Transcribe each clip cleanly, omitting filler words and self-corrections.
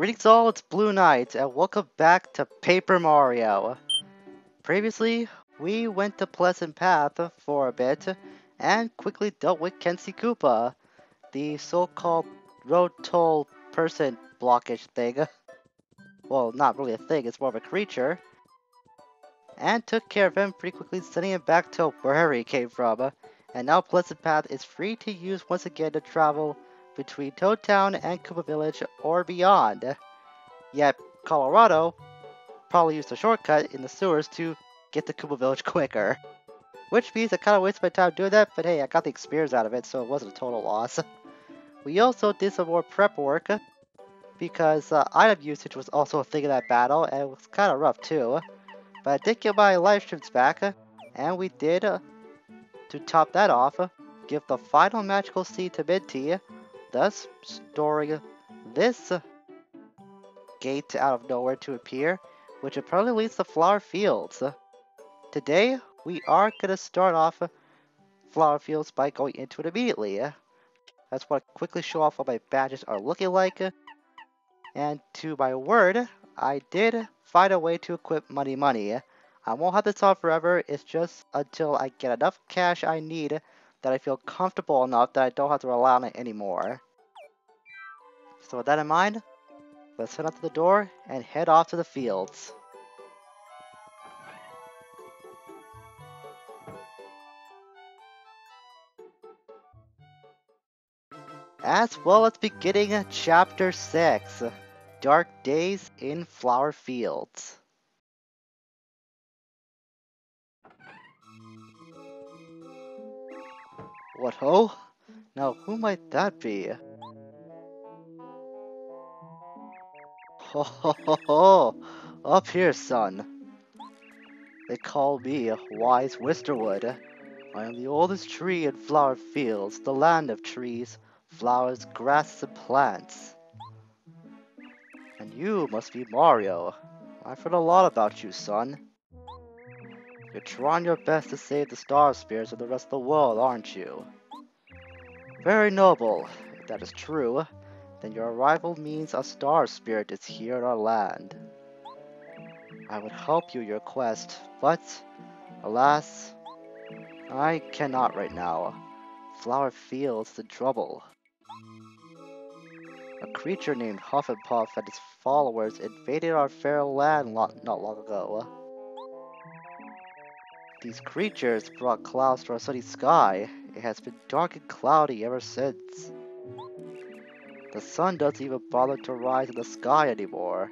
Greetings all, it's Blue Knight, and welcome back to Paper Mario. Previously, we went to Pleasant Path for a bit, and quickly dealt with Kenzie Koopa, the so-called road toll person blockage thing. Well, not really a thing, it's more of a creature. And took care of him pretty quickly, sending him back to wherever he came from. And now Pleasant Path is free to use once again to travel between Toad Town and Koopa Village or beyond. Yet, Colorado probably used a shortcut in the sewers to get to Koopa Village quicker. Which means I kind of wasted my time doing that, but hey, I got the experience out of it, so it wasn't a total loss. We also did some more prep work, because item usage was also a thing in that battle, and it was kind of rough too. But I did get my life streams back, and we did, to top that off, give the final magical seed to Minty, thus storing this gate out of nowhere to appear, which apparently leads to Flower Fields. Today, we are going to start off Flower Fields by going into it immediately. I just want to quickly show off what my badges are looking like. And to my word, I did find a way to equip Money Money. I won't have this on forever, it's just until I get enough cash I need that I feel comfortable enough that I don't have to rely on it anymore. So with that in mind, let's head out to the door and head off to the fields. As well as beginning Chapter 6, Dark Days in Flower Fields. What ho? Now who might that be? Ho ho ho ho! Up here, son. They call me Wise Wisterwood. I am the oldest tree in Flower Fields, the land of trees, flowers, grasses, and plants. And you must be Mario. I've heard a lot about you, son. You're trying your best to save the Star Spirits of the rest of the world, aren't you? Very noble. If that is true, then your arrival means a Star Spirit is here in our land. I would help you your quest, but, alas, I cannot right now. Flower Fields in trouble. A creature named Hufflepuff and his followers invaded our fair land not long ago. These creatures brought clouds to our sunny sky. It has been dark and cloudy ever since. The sun doesn't even bother to rise in the sky anymore.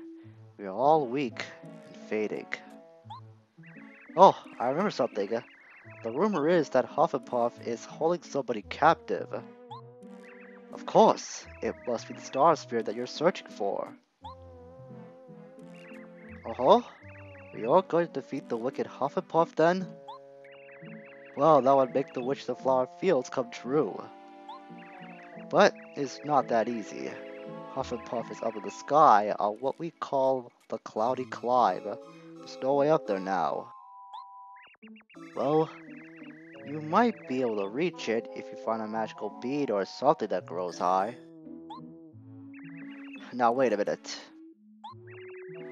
We are all weak and fading. Oh, I remember something. The rumor is that Hufflepuff is holding somebody captive. Of course, it must be the Star Spirit that you're searching for. Oh-ho? You're going to defeat the wicked Hufflepuff then? Well, that would make the wish of the Flower Fields come true. But it's not that easy. Hufflepuff is up in the sky on what we call the Cloudy Climb. There's no way up there now. Well, you might be able to reach it if you find a magical bead or something that grows high. Now wait a minute.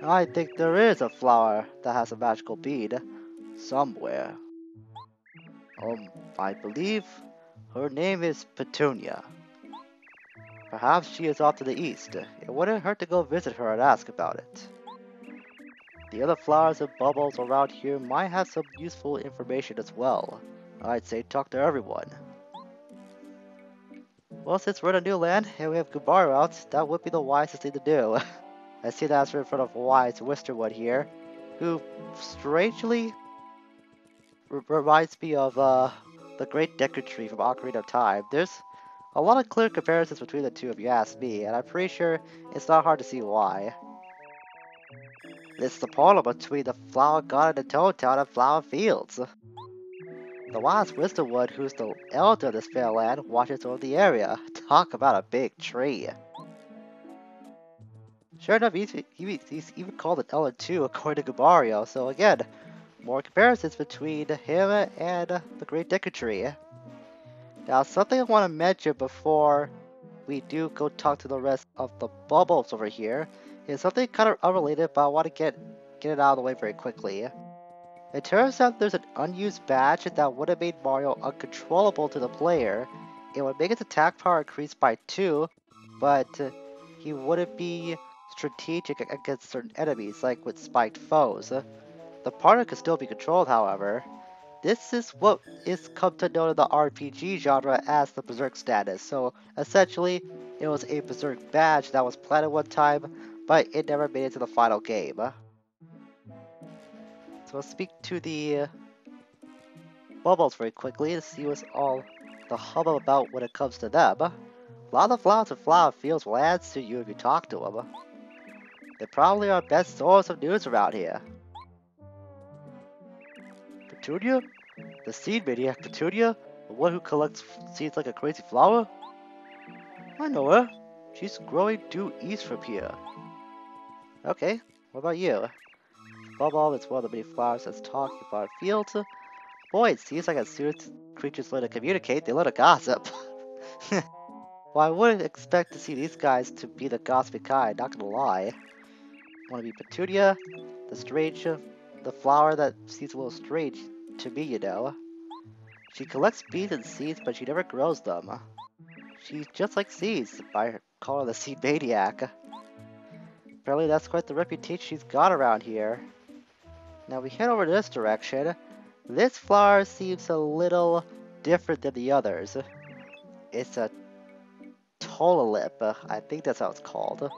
I think there is a flower that has a magical bead somewhere. I believe her name is Petunia. Perhaps she is off to the east. It wouldn't hurt to go visit her and ask about it. The other flowers and bubbles around here might have some useful information as well. I'd say talk to everyone. Well, since we're in a new land and we have Gubaru out, that would be the wisest thing to do. I see that in front of Wise Wisterwood here, who strangely reminds me of the Great Deku Tree from Ocarina of Time. There's a lot of clear comparisons between the two if you ask me, and I'm pretty sure it's not hard to see why. It's the portal between the Flower Garden and Toad Town and Flower Fields. The Wise Wisterwood, who's the elder of this fair land, watches over the area. Talk about a big tree. Sure enough, he's even called an elder too, according to Gubario, so again, more comparisons between him and the Great Deku Tree. Now, something I want to mention before we do go talk to the rest of the bubbles over here, is something kind of unrelated, but I want to get it out of the way very quickly. It turns out there's an unused badge that would have made Mario uncontrollable to the player. It would make his attack power increase by 2, but he wouldn't be strategic against certain enemies, like with spiked foes. The partner could still be controlled, however. This is what is come to know in the RPG genre as the Berserk status. So essentially, it was a Berserk badge that was planned at one time, but it never made it to the final game. So I'll speak to the bubbles very quickly to see what's all the hubbub about when it comes to them. A lot of flowers and flower fields will answer you if you talk to them. They probably are best source of news around here. Petunia? The seed maniac Petunia? The one who collects seeds like a crazy flower? I know her. She's growing due east from here. Okay, what about you? Bubble is one of the many flowers that's talking about fields. Boy, it seems like as soon as creatures learn to communicate, they learn to gossip. Well, I wouldn't expect to see these guys to be the gossipy kind, not gonna lie. Wanna be Petunia, the flower that seems a little strange to me, you know. She collects beans and seeds, but she never grows them. She's just like seeds, by calling her the seed maniac. Apparently that's quite the reputation she's got around here. Now we head over this direction. This flower seems a little different than the others. It's a Tololip, I think that's how it's called.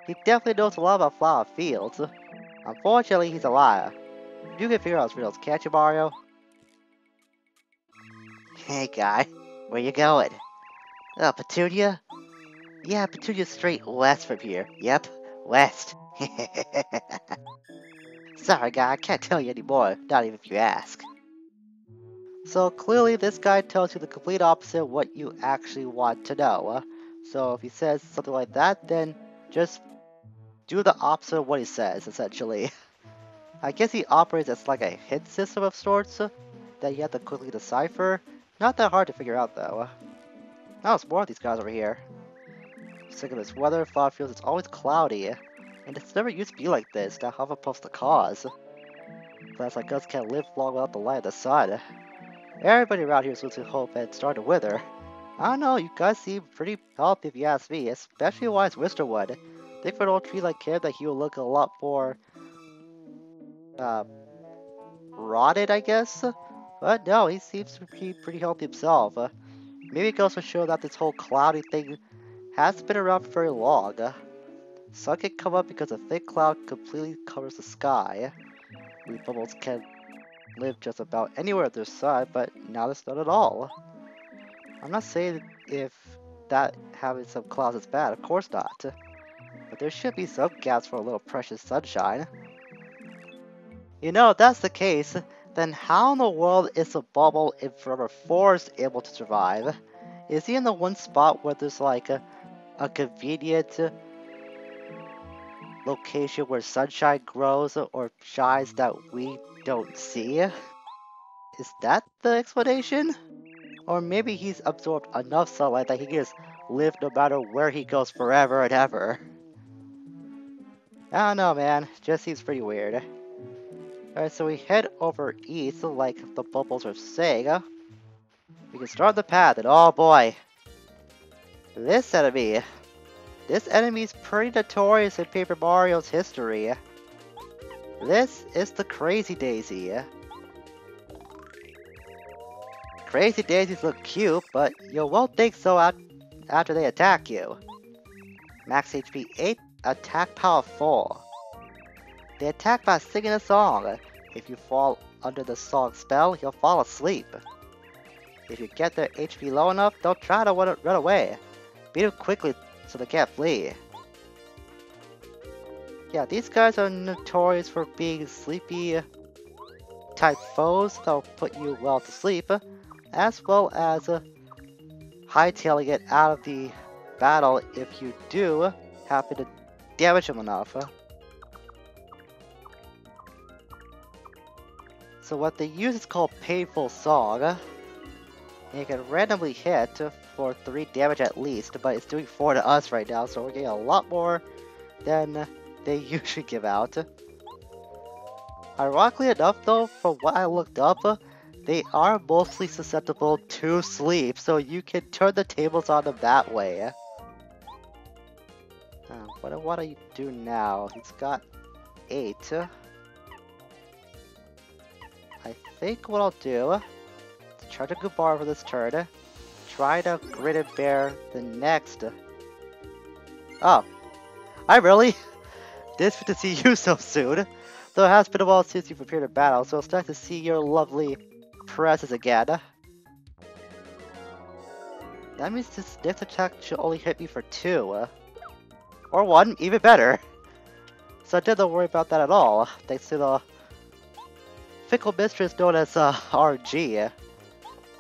He definitely knows a lot about flower fields. Unfortunately, he's a liar. You can figure out his riddles, can't you, Mario? Hey, guy. Where you going? Oh, Petunia? Yeah, Petunia's straight west from here. Yep, west. Sorry, guy, I can't tell you anymore, not even if you ask. So clearly this guy tells you the complete opposite of what you actually want to know. So if he says something like that, then just do the opposite of what he says, essentially. I guess he operates as like a hint system of sorts that you have to quickly decipher. Not that hard to figure out though. Now it's more of these guys over here. Sick of this weather, fog feels it's always cloudy. And it's never used to be like this, now Hufflepuff's the cause. Plants like us can't live long without the light of the sun. Everybody around here is losing hope and starting to wither. I don't know, you guys seem pretty healthy if you ask me, especially Wise Wisterwood. Think for an old tree like him that he will look a lot more rotted, I guess? But no, he seems to be pretty healthy himself. Maybe it goes to show that this whole cloudy thing hasn't been around for very long. Sun can come up because a thick cloud completely covers the sky. We bubbles can live just about anywhere at their side, but now there's none at all. I'm not saying if that having some clouds is bad, of course not. But there should be some gaps for a little precious sunshine. You know, if that's the case, then how in the world is a bubble in Forever Forest able to survive? Is he in the one spot where there's like a convenient location where sunshine grows or shines that we don't see? Is that the explanation? Or maybe he's absorbed enough sunlight that he can just live no matter where he goes forever and ever. I don't know, man. Just seems pretty weird. Alright, so we head over east like the bubbles are saying. We can start the path and oh boy. This enemy. This enemy's pretty notorious in Paper Mario's history. This is the Crazy Daisy. Crazy Daisies look cute, but you won't think so after they attack you. Max HP 8, attack power 4. They attack by singing a song. If you fall under the song spell, you'll fall asleep. If you get their HP low enough, they'll try to run away. Beat them quickly so they can't flee. Yeah, these guys are notorious for being sleepy type foes that'll put you well to sleep, as well as hightailing it out of the battle if you do happen to damage them enough. So what they use is called Painful Song, and you can randomly hit for 3 damage at least, but it's doing 4 to us right now, so we're getting a lot more than they usually give out. Ironically enough though, from what I looked up, they are mostly susceptible to sleep, so you can turn the tables on them that way. What do you do now? He's got 8. I think what I'll do is try to Gubar for this turn. Try to Grit and Bear the next. Oh, I really didn't expect to see you so soon. Though it has been a while since you've appeared in battle, so it's nice to see your lovely presence again. That means this next attack should only hit me for 2. Or 1, even better. So I didn't worry about that at all, thanks to the fickle mistress known as RG.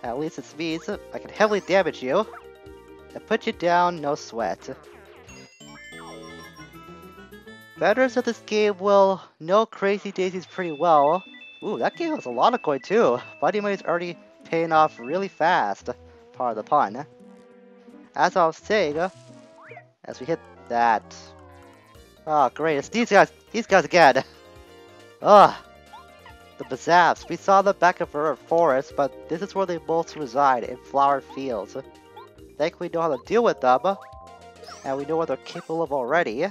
At least it means I can heavily damage you and put you down, no sweat. Veterans of this game will know Crazy Daisies pretty well. Ooh, that gave us a lot of coin too. Buddy money's already paying off really fast. Part of the pun. As I was saying, as we hit that. Oh great, it's these guys again. Ugh. The Bazzaps. We saw them back in Verdant Forest, but this is where they most reside, in flower fields. Thankfully we know how to deal with them, and we know what they're capable of already.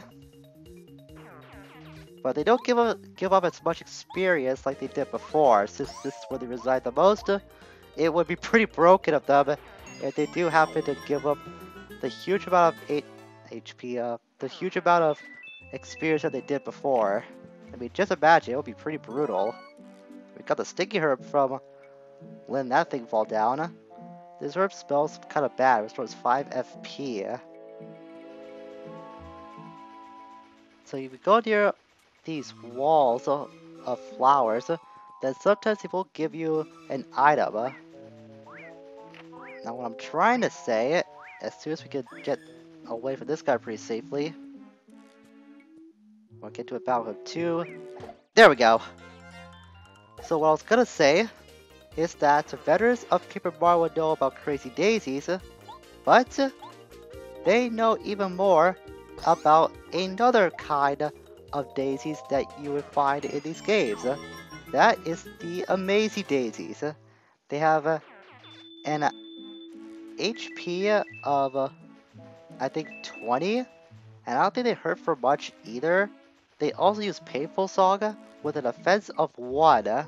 But they don't give up as much experience like they did before, since this is where they reside the most. It would be pretty broken of them if they do happen to give up the huge amount of 8 HP, the huge amount of experience that they did before. I mean, just imagine, it would be pretty brutal. We got the Stinky Herb from letting that thing fall down. This herb smells kind of bad, it restores 5 FP. So if you go near these walls of flowers, then sometimes they will give you an item. Now what I'm trying to say, as soon as we can get away from this guy pretty safely, we'll get to a battle with 2. There we go! So what I was gonna say is that veterans of Paper Mario would know about Crazy Daisies, but they know even more about another kind of daisies that you would find in these games. That is the Amazing Daisies. They have an HP of I think 20, and I don't think they hurt for much either. They also use Painful Song with an offense of 1.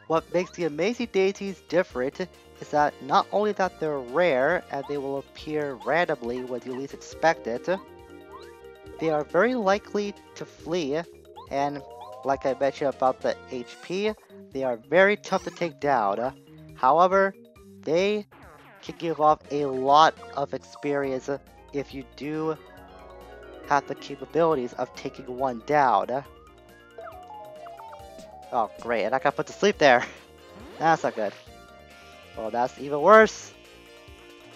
What makes the Amazing Daisies different is that not only that they're rare and they will appear randomly when you least expect it, they are very likely to flee, and like I mentioned about the HP, they are very tough to take down. However, they can give off a lot of experience if you do have the capabilities of taking one down. Oh great, and I got put to sleep there. That's not good. Well, that's even worse.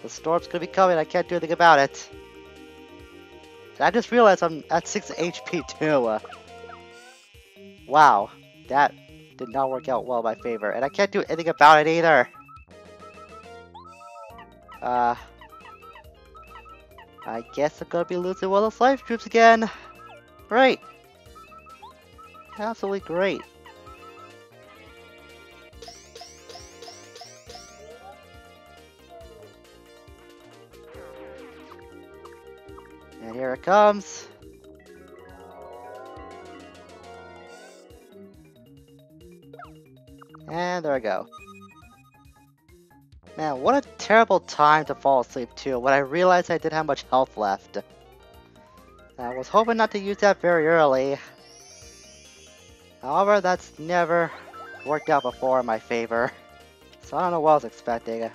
The storm's gonna be coming, I can't do anything about it. And I just realized I'm at 6 HP too. Wow, that did not work out well in my favor, and I can't do anything about it either. I guess I'm gonna be losing one of those life troops again. Great. Absolutely great. And here it comes. And there I go. Man, what a terrible time to fall asleep too, when I realized I didn't have much health left. I was hoping not to use that very early. However, that's never worked out before in my favor. So I don't know what I was expecting.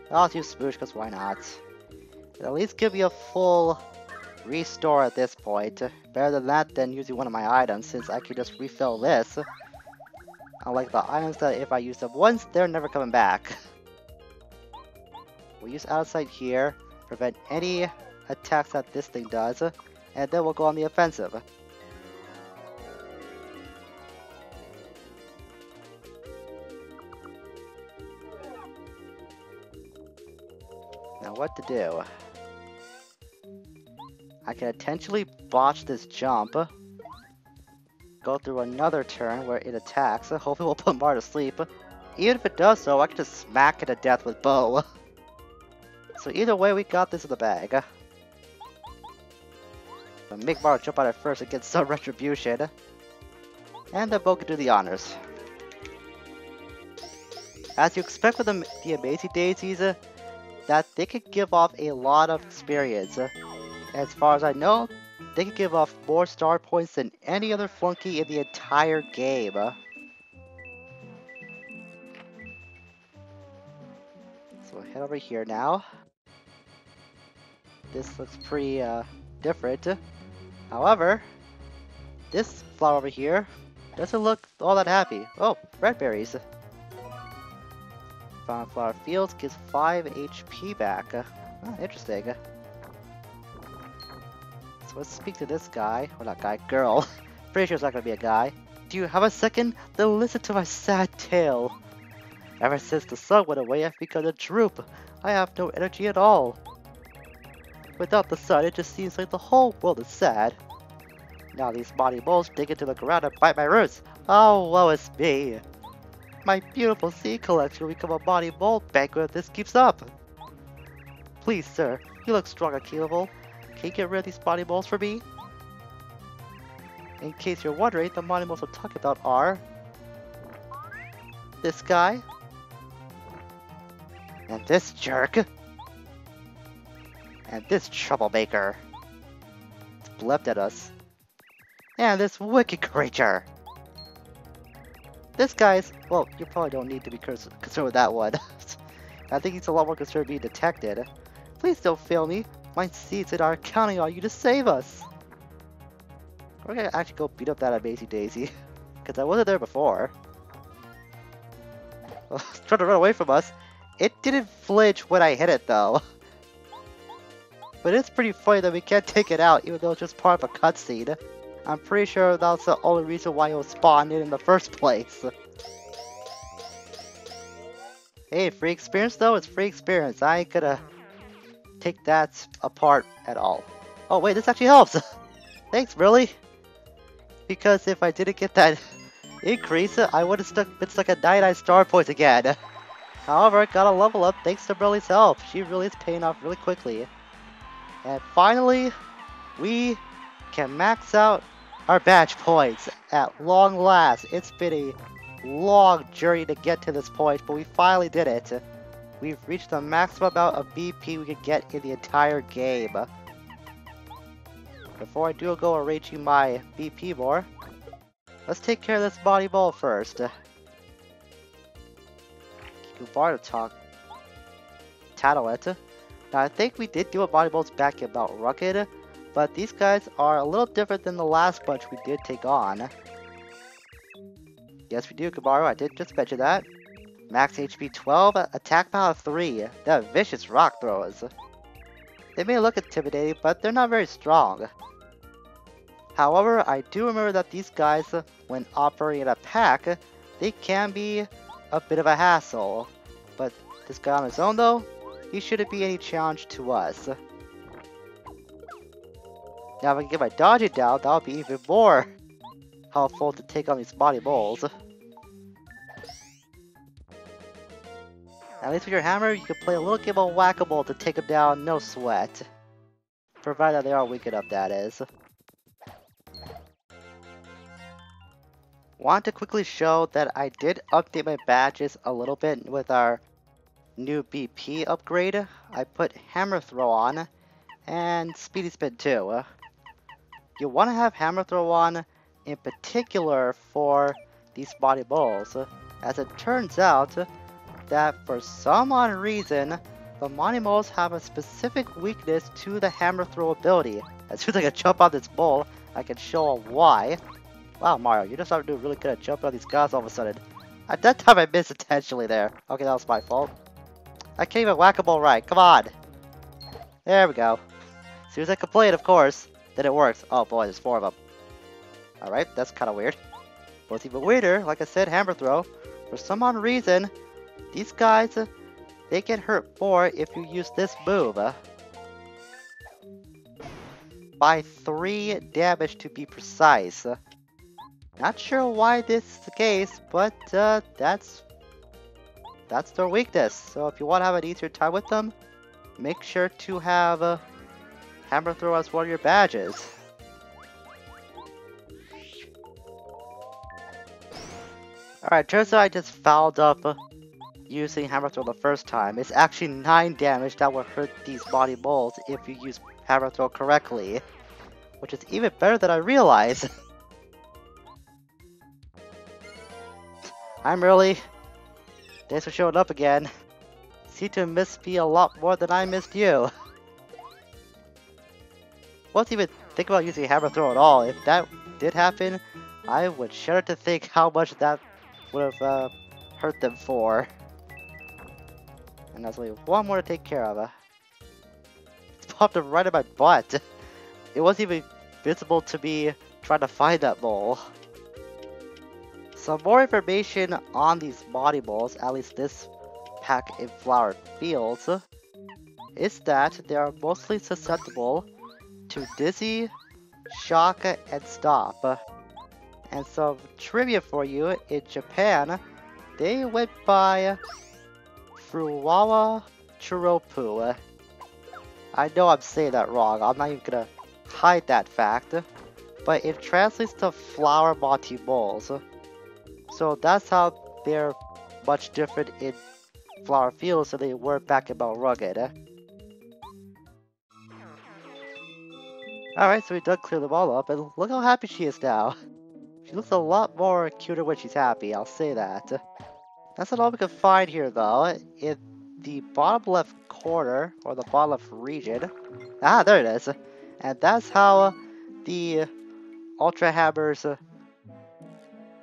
I'll use Smoosh, because why not? It'll at least give me a full restore at this point. Better than that than using one of my items, since I could just refill this. Unlike the items that if I use them once, they're never coming back. We'll use outside here, prevent any attacks that this thing does, and then we'll go on the offensive. what to do. I can intentionally botch this jump. Go through another turn where it attacks. Hopefully we'll put Mar to sleep. Even if it does so, I can just smack it to death with Bo. So either way, we got this in the bag. But make Mar jump out at first and get some retribution. And then Bo can do the honors. As you expect with the amazing Daisies, that they can give off a lot of experience. As far as I know, they can give off more star points than any other flunky in the entire game. So we'll head over here now. This looks pretty different. However, this flower over here doesn't look all that happy. Oh, red berries. Found flower fields gives 5 HP back. Interesting. So let's speak to this guy. Well, not guy, girl. Pretty sure it's not gonna be a guy. Do you have a second? Then listen to my sad tale. Ever since the sun went away, I've become a droop. I have no energy at all. Without the sun, it just seems like the whole world is sad. Now these body moles dig into the ground and bite my roots. Oh, woe is me. My beautiful seed collection will become a body mole banquet if this keeps up. Please, sir, you look strong and capable. Can you get rid of these body moles for me? In case you're wondering, the body moles I'm talking about are this guy and this jerk and this troublemaker. It's blept at us. And this wicked creature. This guy's, well, you probably don't need to be concerned with that one. I think he's a lot more concerned being detected. Please don't fail me. My seeds are counting on you to save us. We're gonna actually go beat up that amazing Daisy. Because I wasn't there before. Well, it's trying to run away from us. It didn't flinch when I hit it though. But it's pretty funny that we can't take it out even though it's just part of a cutscene. I'm pretty sure that's the only reason why it was spawned in the first place. Hey, free experience though? It's free experience. I ain't gonna take that apart at all. Oh wait, this actually helps! Thanks, really? Because if I didn't get that increase, I would have been stuck at 99 star points again. However, got a level up thanks to Brilly's help. She really is paying off really quickly. And finally, we can max out our badge points at long last. It's been a long journey to get to this point, but we finally did it. We've reached the maximum amount of BP we could get in the entire game. Before I do go arranging my BP more, let's take care of this body ball first. Gubar to talk. Tattle it. Now I think we did do a body balls back about Rugged, but these guys are a little different than the last bunch we did take on. Yes, we do, Kabaru. I did just mention that. Max HP 12, attack power 3. They're vicious rock throwers. They may look intimidating, but they're not very strong. However, I do remember that these guys, when operating in a pack, they can be a bit of a hassle. But this guy on his own though, he shouldn't be any challenge to us. Now if I can get my dodging down, that'll be even more helpful to take on these body moles. At least with your hammer, you can play a little game of whack-a-mole to take them down, no sweat. Provided they are weak enough, that is. Want to quickly show that I did update my badges a little bit with our new BP upgrade. I put Hammer Throw on and Speedy Spin too. You want to have Hammer Throw on in particular for these body balls, as it turns out that for some odd reason the body balls have a specific weakness to the Hammer Throw ability. As soon as I can jump on this ball, I can show why. Wow, Mario, you just started doing really good at jumping on these guys all of a sudden. At that time I missed intentionally there. Okay, that was my fault. I can't even whack a ball right, come on! There we go. As soon as I complain, of course, then it works. Oh boy, there's 4 of them. Alright, that's kind of weird. What's even weirder, like I said, Hammer Throw. For some odd reason, these guys they get hurt more if you use this move. By 3 damage to be precise. Not sure why this is the case, but that's their weakness. So if you want to have an easier time with them, make sure to have Hammer Throw as one of your badges. Alright, turns out I just fouled up using Hammer Throw the first time. It's actually 9 damage that will hurt these body moles if you use Hammer Throw correctly. Which is even better than I realized. I'm early. Thanks for showing up again. Seem to miss me a lot more than I missed you. Wasn't even think about using Hammer Throw at all. If that did happen, I would shudder to think how much that would have hurt them for. And there's only one more to take care of. It's popped up right in my butt. It wasn't even visible to me trying to find that mole. Some more information on these body moles, at least this pack in flower fields, is that they are mostly susceptible to dizzy, shock, and stop. And some trivia for you, in Japan, they went by Fruwawa Churopu. I know I'm saying that wrong, I'm not even gonna hide that fact, but it translates to flower motti moles. So that's how they're much different in flower fields than they were back in Mount Rugged. Alright, so we done clear them all up, and look how happy she is now. She looks a lot more cuter when she's happy, I'll say that. That's not all we can find here though. In the bottom left corner, or the bottom left region. Ah, there it is. And that's how the Ultra Hammer's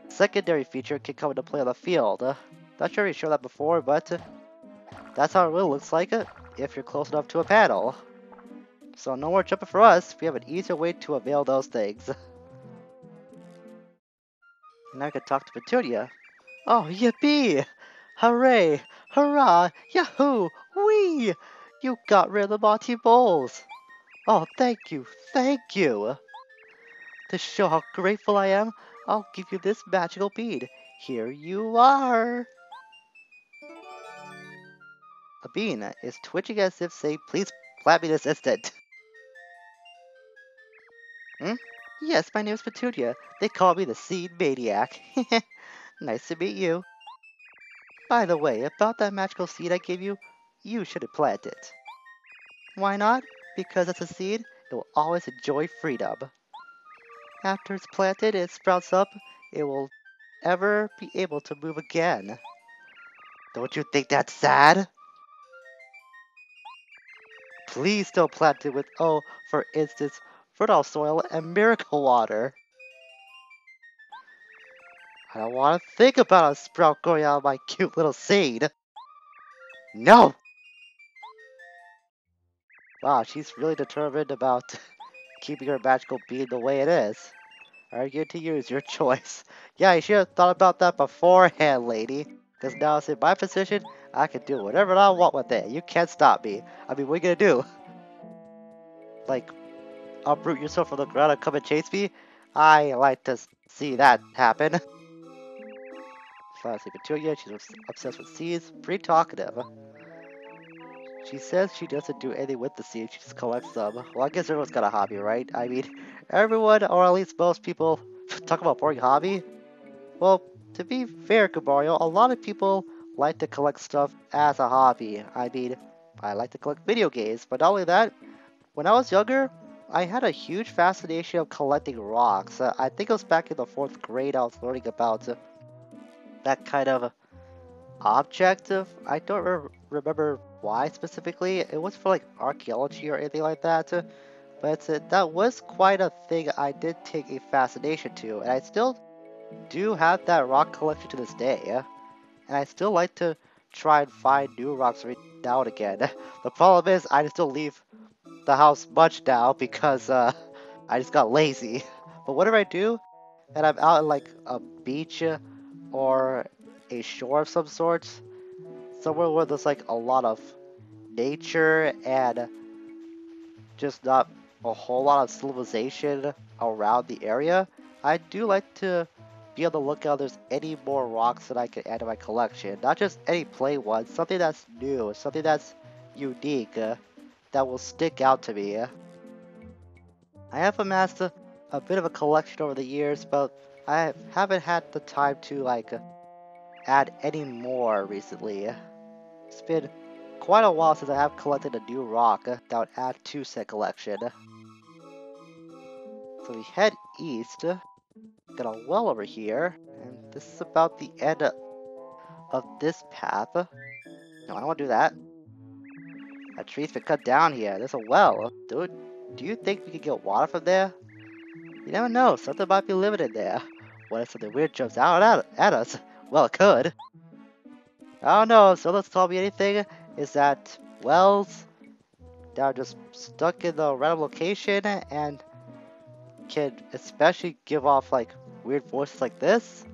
secondary feature can come into play on the field. Not sure we showed that before, but that's how it really looks like if you're close enough to a panel. So no more jumping for us, we have an easier way to avail those things. Now I can talk to Petunia. Oh, yippee! Hooray! Hurrah! Yahoo! Whee! You got rid of the Monty Bowls! Oh, thank you! Thank you! To show how grateful I am, I'll give you this magical bead. Here you are! A bean is twitching as if saying, please plant me this instant. Hmm? Yes, my name is Petunia. They call me the Seed Maniac. Nice to meet you. By the way, about that magical seed I gave you, you shouldn't plant it. Why not? Because as a seed, it will always enjoy freedom. After it's planted and it sprouts up, it will ever be able to move again. Don't you think that's sad? Please don't plant it with, oh, for instance, fertile soil and miracle water. I don't want to think about a sprout growing out of my cute little seed. No! Wow, she's really determined about keeping her magical bead the way it is. Arguing to you is your choice. Yeah, you should have thought about that beforehand, lady. Because now it's in my position, I can do whatever I want with it. You can't stop me. I mean, what are you gonna do? Like, uproot yourself from the ground and come and chase me? I like to see that happen. Lastly, Petunia, she's obsessed with seeds. Pretty talkative. She says she doesn't do anything with the seeds, she just collects them. Well, I guess everyone's got a hobby, right? I mean, everyone, or at least most people, talk about boring hobby. Well, to be fair, Mario, a lot of people like to collect stuff as a hobby. I mean, I like to collect video games, but not only that, when I was younger, I had a huge fascination of collecting rocks. I think it was back in the 4th grade I was learning about that kind of objective. I don't remember why specifically. It was for like archaeology or anything like that. But that was quite a thing I did take a fascination to. And I still do have that rock collection to this day. And I still like to try and find new rocks every now and again. The problem is I just don't leave the house much now because I just got lazy. But whatever I do, and I'm out at like a beach or a shore of some sort, somewhere where there's like a lot of nature and just not a whole lot of civilization around the area, I do like to be on the lookout if there's any more rocks that I can add to my collection. Not just any plain ones, something that's new, something that's unique, that will stick out to me. I have amassed a bit of a collection over the years, but I haven't had the time to like add any more recently. It's been quite a while since I have collected a new rock that would add to said collection. So we head east, got a well over here, and this is about the end of this path. No, I don't want to do that. A tree's been cut down here. There's a well. Dude, do you think we could get water from there? You never know, something might be living in there. What if something weird jumps out at us? Well, it could. I don't know, if someone's told me anything, is that wells that are just stuck in the random location and can especially give off like weird voices like this,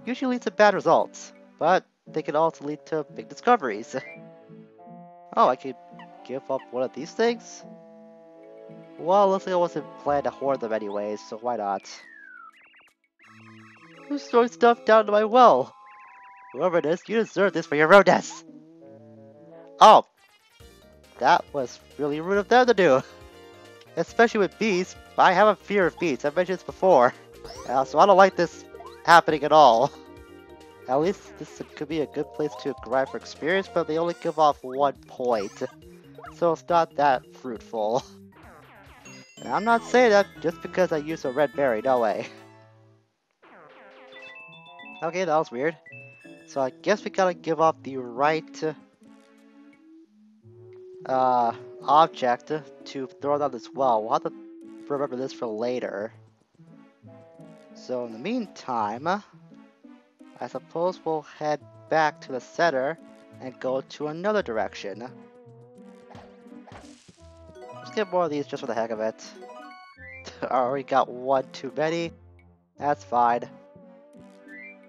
usually lead to bad results, but they can also lead to big discoveries. Oh, I could give up one of these things? Well, looks like I wasn't planning to hoard them anyways, so why not? Who's throwing stuff down to my well? Whoever it is, you deserve this for your rudeness! Oh, that was really rude of them to do. Especially with bees. I have a fear of bees, I've mentioned this before. So I don't like this happening at all. At least this could be a good place to grind for experience, but they only give off 1 point. So it's not that fruitful. And I'm not saying that just because I use a red berry, no way. Okay, that was weird. So I guess we gotta give off the right object to throw down this well. We'll have to remember this for later. So in the meantime, I suppose we'll head back to the center and go to another direction. Let's get more of these just for the heck of it. I already got 1 too many. That's fine.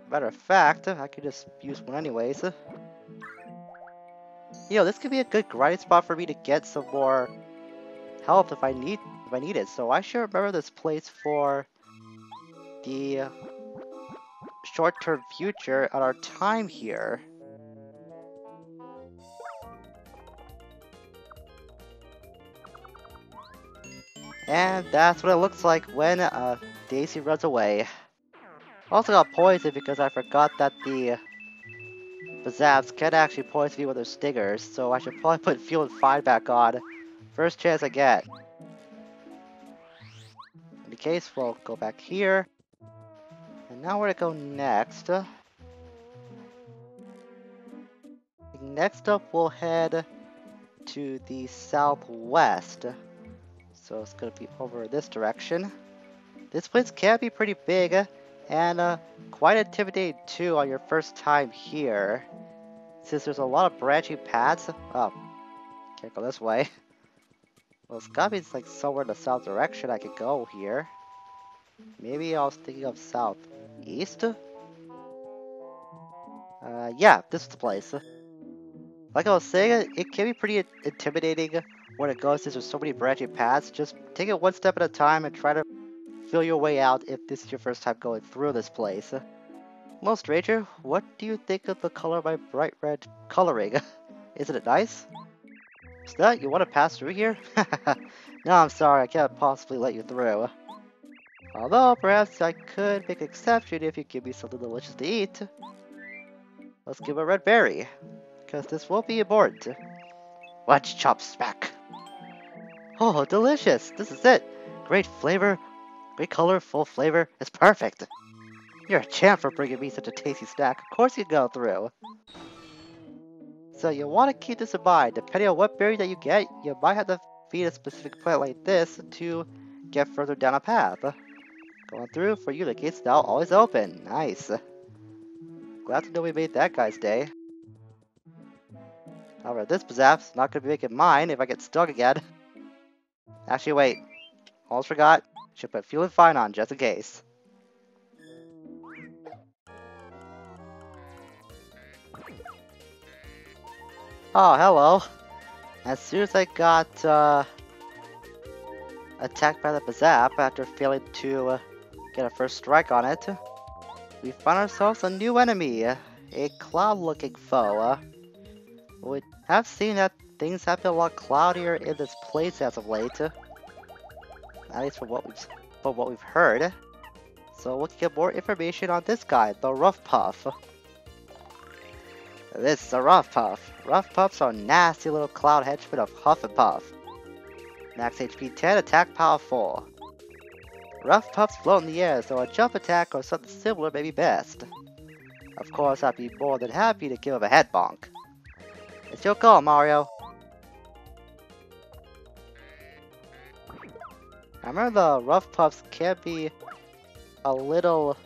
Matter of fact, I could just use one anyways. You know, this could be a good grinding spot for me to get some more health if I need it. So I should remember this place for the short-term future at our time here. And that's what it looks like when Daisy runs away. Also got poisoned because I forgot that the Zaps can actually poison me with their stingers, so I should probably put Fuel and Fine back on. First chance I get. In any case, we'll go back here. And now where to go next? Next up, we'll head to the southwest. So it's gonna be over this direction. This place can be pretty big and quite intimidating too on your first time here. Since there's a lot of branching paths. Oh, can't go this way. Well, it's gotta be like somewhere in the south direction I could go here. Maybe I was thinking of southeast? Yeah, this is the place. Like I was saying, it can be pretty intimidating when it goes since there's so many branching paths. Just take it one step at a time and try to feel your way out if this is your first time going through this place. Well, stranger, what do you think of the color of my bright red coloring? Isn't it nice? Is that you want to pass through here? No, I'm sorry, I can't possibly let you through. Although, perhaps I could make an exception if you give me something delicious to eat. Let's give a red berry, because this will be important. Watch chop smack. Oh, delicious! This is it! Great flavor, great color, full flavor. It's perfect! You're a champ for bringing me such a tasty snack. Of course you go through. So you want to keep this in mind. Depending on what berry that you get, you might have to feed a specific plant like this to get further down a path. Going through for you, the gate's now always open. Nice. Glad to know we made that guy's day. However, this Bazap's not going to be making mine if I get stuck again. Actually, wait. Almost forgot. Should put Fuel and Fine on just in case. Oh, hello. As soon as I got attacked by the Bazap after failing to get a first strike on it, we found ourselves a new enemy, a cloud-looking foe. We have seen that things have been a lot cloudier in this place as of late, at least from what we've heard. So we can get more information on this guy, the Rough Puff. This is a Rough Puff. Rough Puffs are nasty little cloud henchmen of Huff and Puff. Max HP 10, attack power 4. Rough Puffs float in the air, so a jump attack or something similar may be best. Of course, I'd be more than happy to give him a head bonk. It's your call, Mario. I remember the Rough Puffs can be a little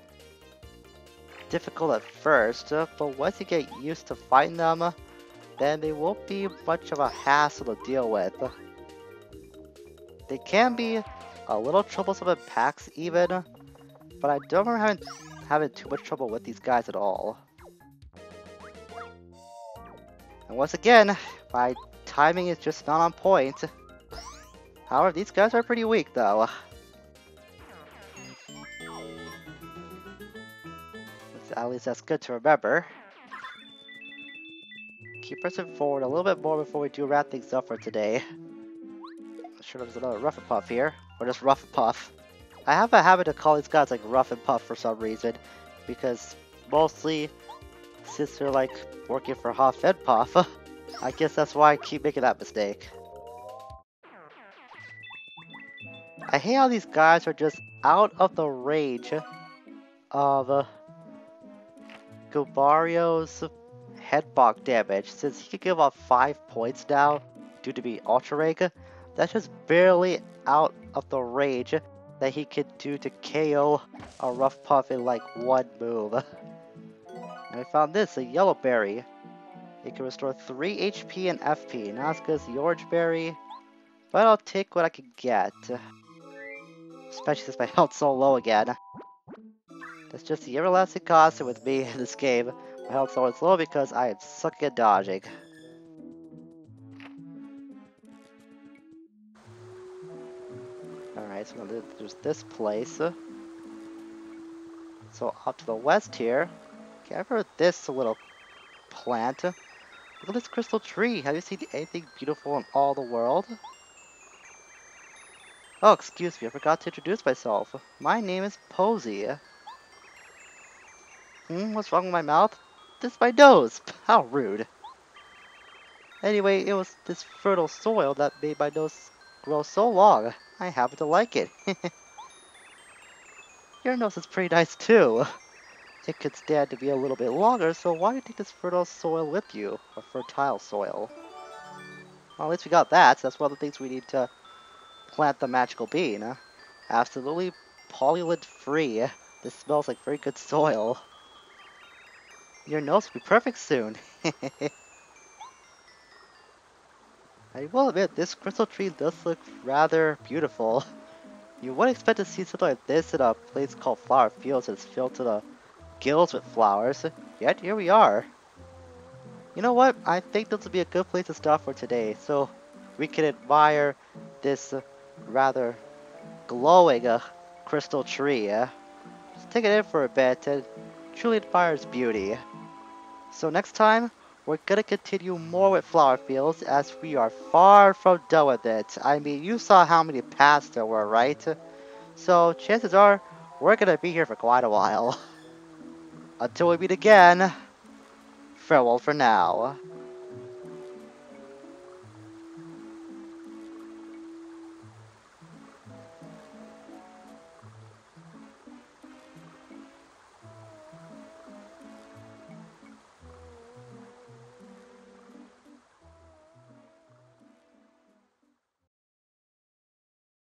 difficult at first, but once you get used to fighting them, then they won't be much of a hassle to deal with. They can be a little troublesome in packs even, but I don't remember having too much trouble with these guys at all. And once again, my timing is just not on point. However, these guys are pretty weak though. At least that's good to remember. Keep pressing forward a little bit more before we do wrap things up for today. I'm sure there's another Rough and Puff here, or just Rough and Puff. I have a habit of calling these guys like Rough and Puff for some reason, because mostly since they're like working for Huff and Puff, I guess that's why I keep making that mistake. I hate how these guys are just out of the range of Gobario's headbonk damage, since he could give off 5 points now due to being Ultra Rank. That's just barely out of the range that he could do to KO a Rough Puff in like one move. And I found this, a Yellow Berry. It can restore 3 HP and FP, not as good as the Orange Berry, but I'll take what I can get. Especially since my health's so low again. That's just the everlasting constant with me in this game. My health's always low because I am sucking at dodging. Alright, so there's this place. So up to the west here, okay, I've heard this little plant. Look at this crystal tree. Have you seen anything beautiful in all the world? Oh, excuse me, I forgot to introduce myself. My name is Posy. What's wrong with my mouth? This is my nose. How rude. Anyway, it was this fertile soil that made my nose grow so long. I happen to like it. Your nose is pretty nice too. It could stand to be a little bit longer, so why don't you take this fertile soil with you? A fertile soil. Well, at least we got that, so that's one of the things we need to plant the magical bean. Absolutely pollutant free. This smells like very good soil. Your nose will be perfect soon. I will admit, this crystal tree does look rather beautiful. You wouldn't expect to see something like this in a place called Flower Fields that's filled to the gills with flowers, yet here we are. You know what? I think this would be a good place to stop for today, so we can admire this rather glowing crystal tree. Just take it in for a bit and truly admire its beauty. So next time, we're gonna continue more with Flower Fields as we are far from done with it. I mean, you saw how many paths there were, right? So chances are, we're gonna be here for quite a while. Until we meet again, farewell for now.